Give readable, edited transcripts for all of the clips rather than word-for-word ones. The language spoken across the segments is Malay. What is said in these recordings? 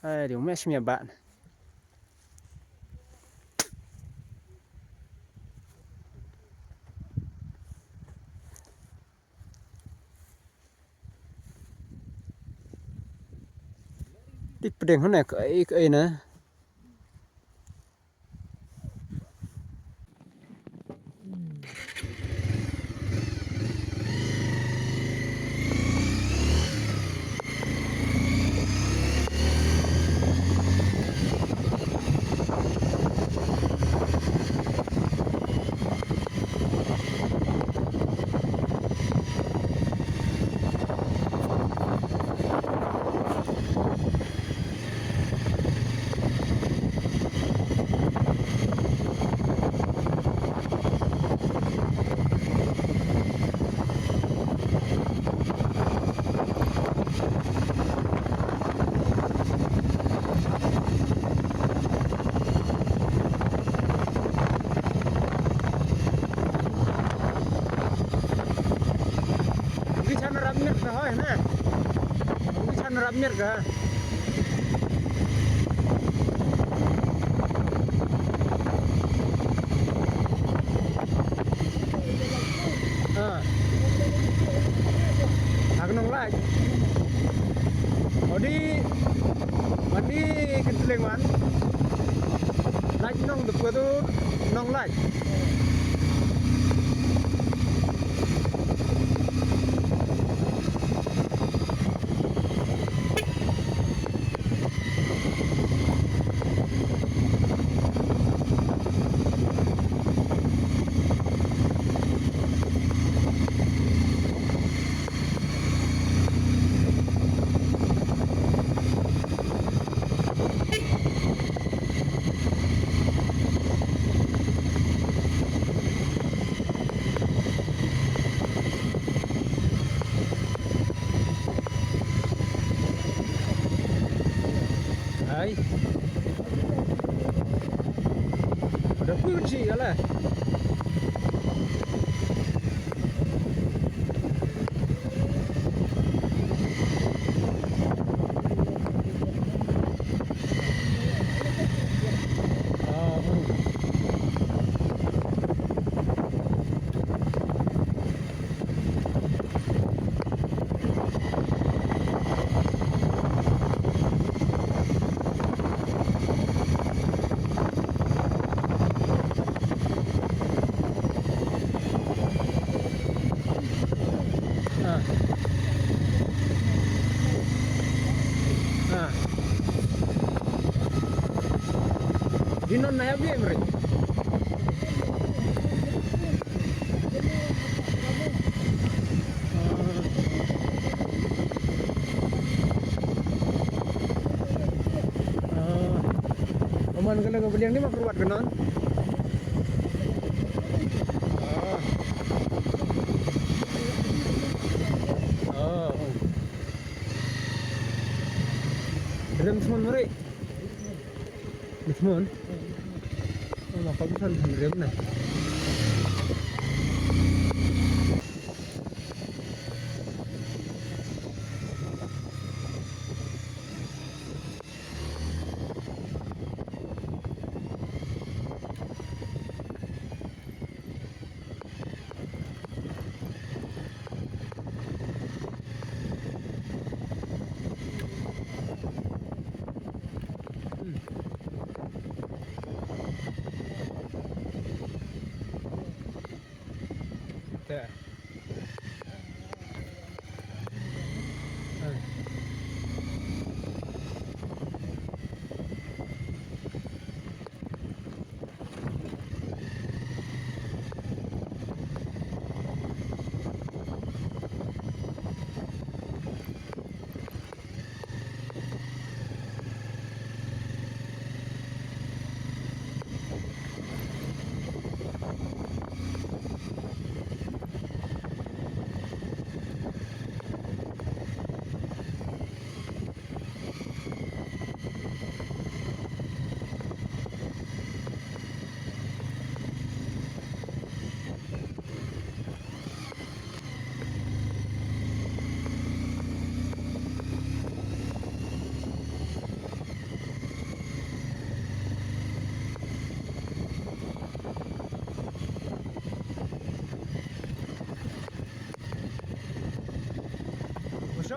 Điều mẹ xem nhà bạn. Đi pedeng hơn này cái nữa. Bisa nerapnya ke hoy na. Bisa nerapnya ke. Aku nolak. Odi mandi kentelengan. Laj nong depu tu nong laj. Hai. Udah kunci lah. Dinon na yabi emre. Oman kala ngabeliang ni makruat kanon. Rem semua mari. Semua. Oh, maka bisa rem nah.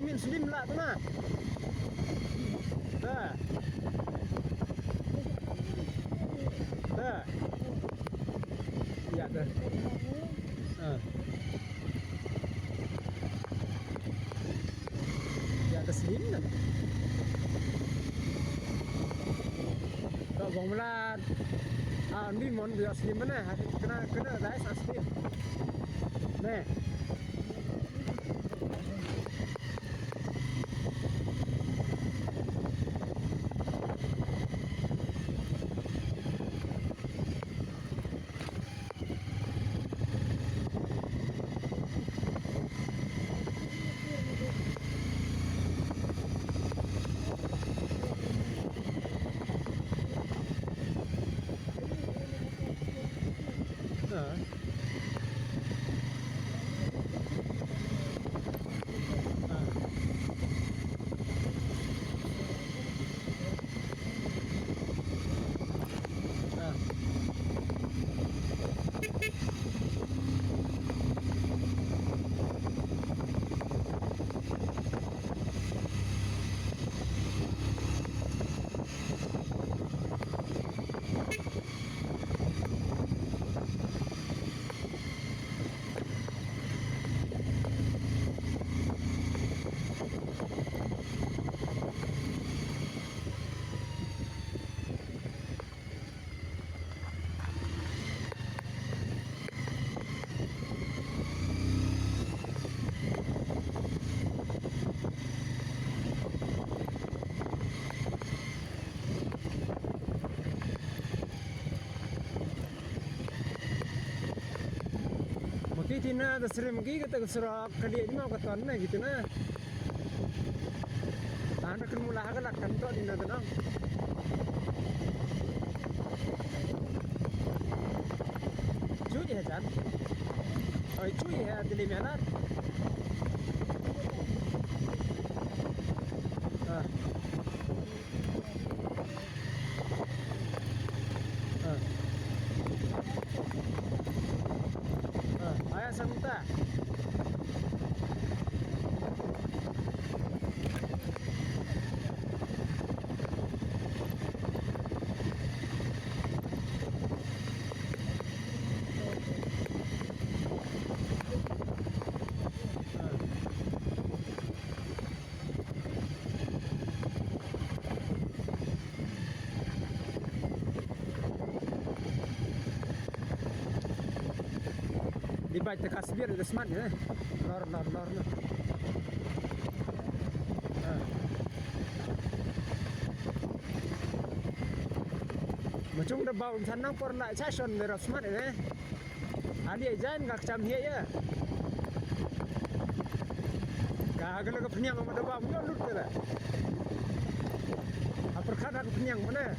min slim lah tu nah. Dah. Dah. Ya dah. Ya dah slim dah. Kau bang melat. Ni mon dia slim mana? Kena dah slim. Nè. Tina dah sering pergi kata keserak kali ini mau kata mana gitu na. Anda kena mula agak kan tu Tina tu nang. Cuy ya Jan. Oh cuy ya teli mana? Ayah sebentar. Di baca kasbir itu smart ya, lor. Macam dah bau sana por nak cashon berap smart ya. Ali ajan gak cam hiya ya. Kagak lagi penyang sama dah bau mulut tu lah. Apa kata penyang mana?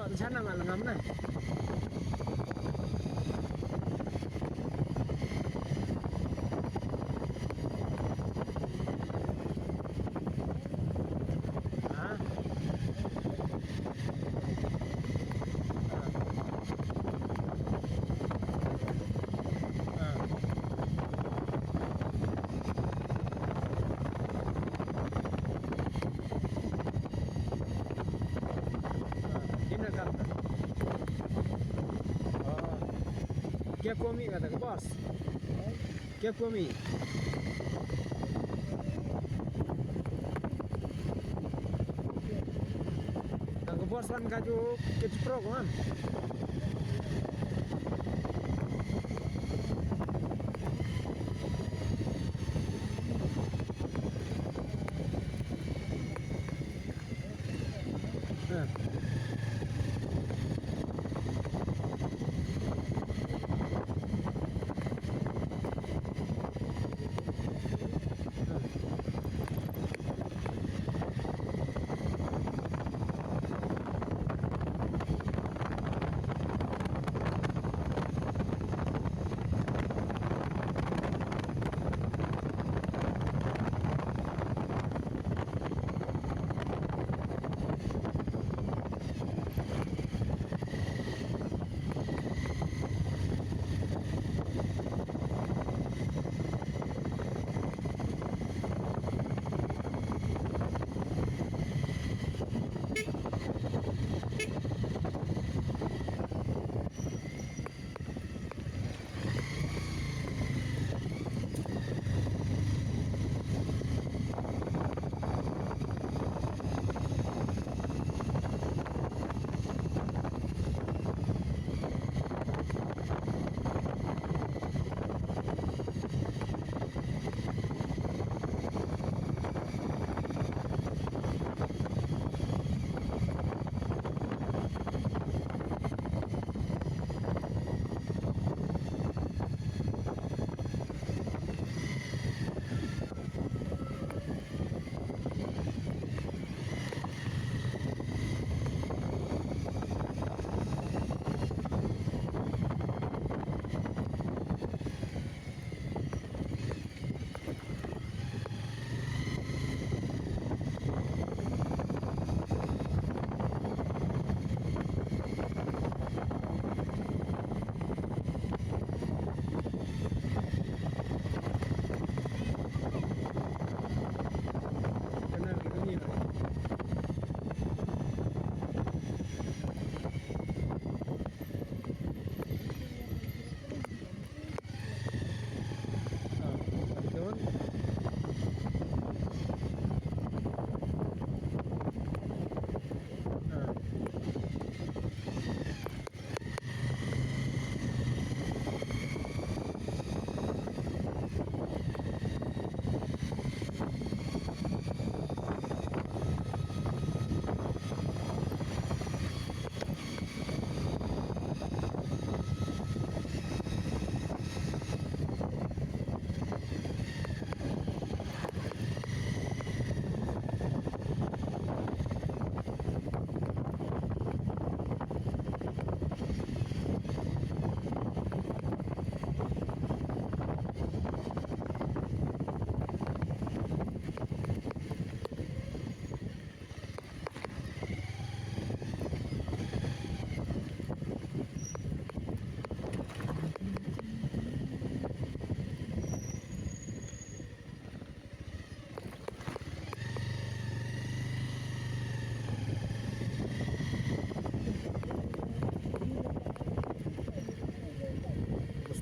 di sana malah ngam nah. Ah. Ini kan. Oh. क्या कोमी kata ke bos? क्या कोमी? Kata bos kan kaju kecipro kan?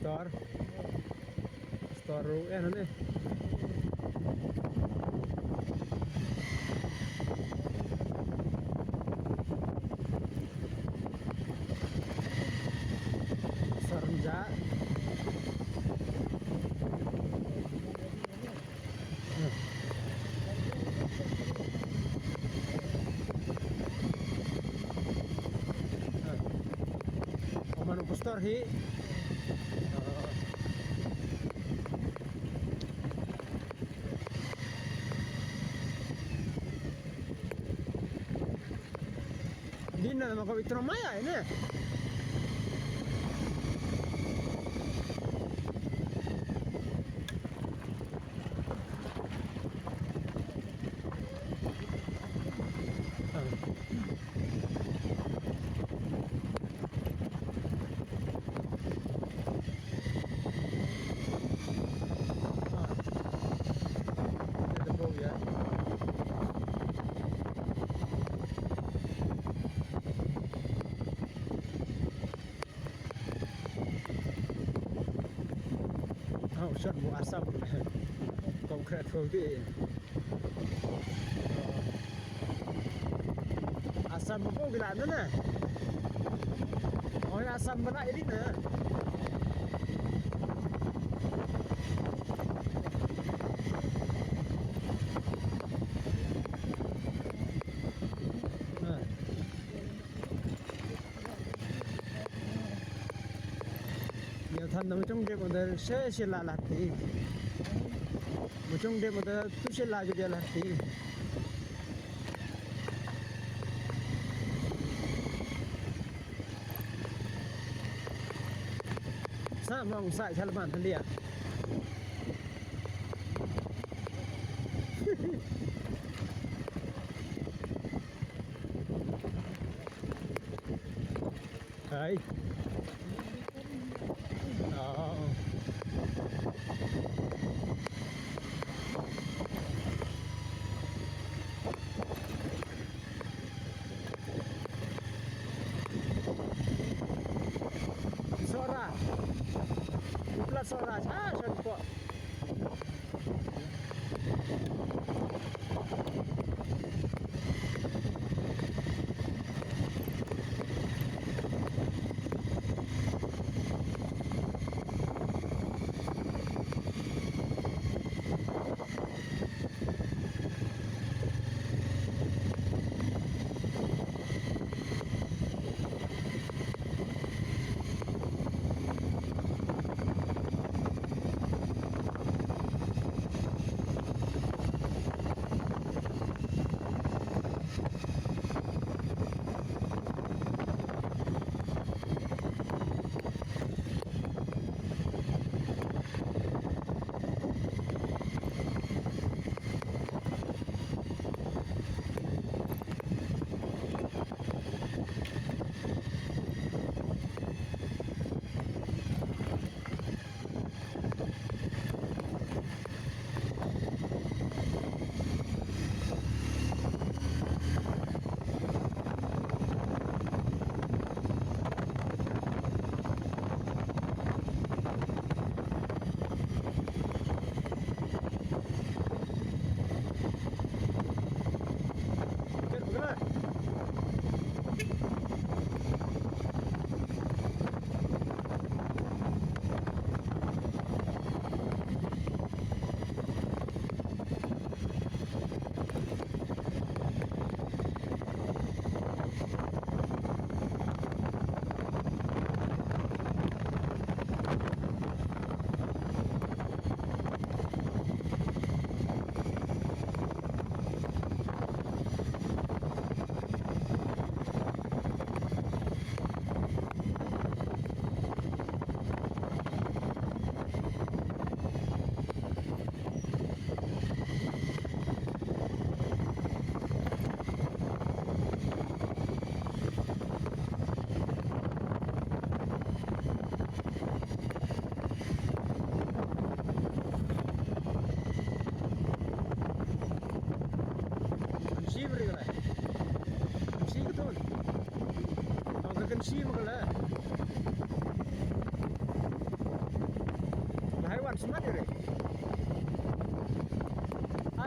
Star Star nih Sarenja Omanu Pastor hi Ina nama kau itu Maya ini. Sân mùa asam concrete phương tiện asam một cái lạnh nữa nè hỏi asam bên lại đi nè nhiều thân nó trong cái bọn sẽ là thì một trong đêm một tôi sẽ là cái là thì sao mà ông sai sao bản thân đi à đấy Sora, Uplat Sora, Shan po.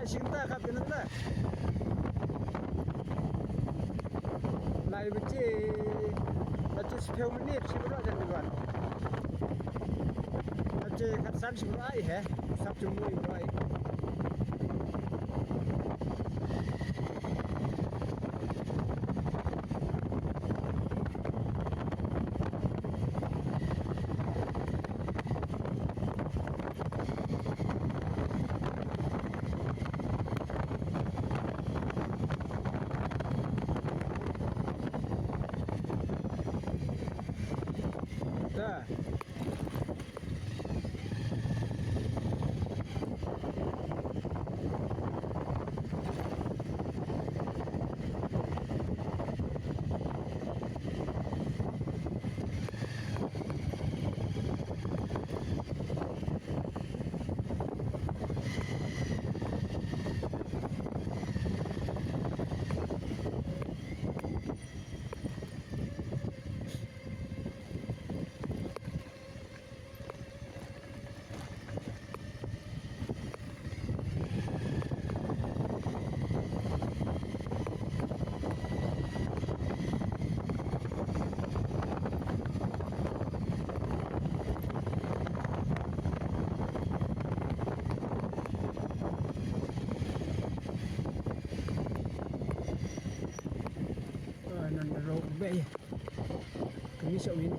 Cinta kat pinanda lai beci baca 10 menit sebelum aja dibuat baca kat san sebelum air sab cumui baik ya. Kami sok ini.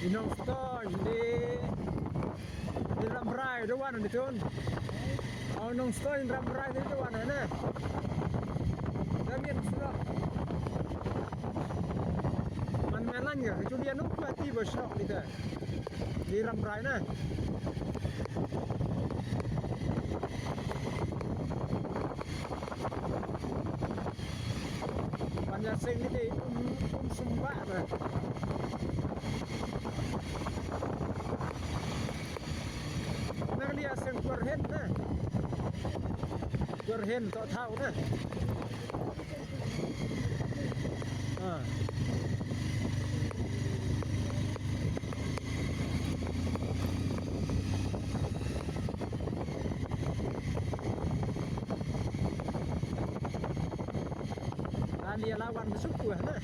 Inong store di Rambrai doan ni tun. Au nong store di Rambrai di doan na. Damian sudah. Man ya, kecuali anu mati besok kita. Di Rambrai na. Banyak sing ni sumbak na. Dia sing kurhen na. Kurhen tok thau na. Dan dia lawan bersyukur na.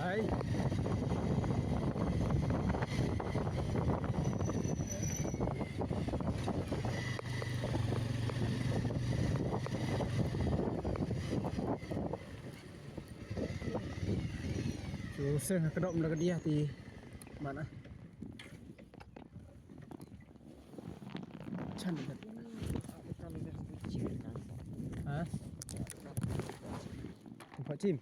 Hai. Susah kedok mula ke dia di mana? Cantik kan? Hah? Tempat gym.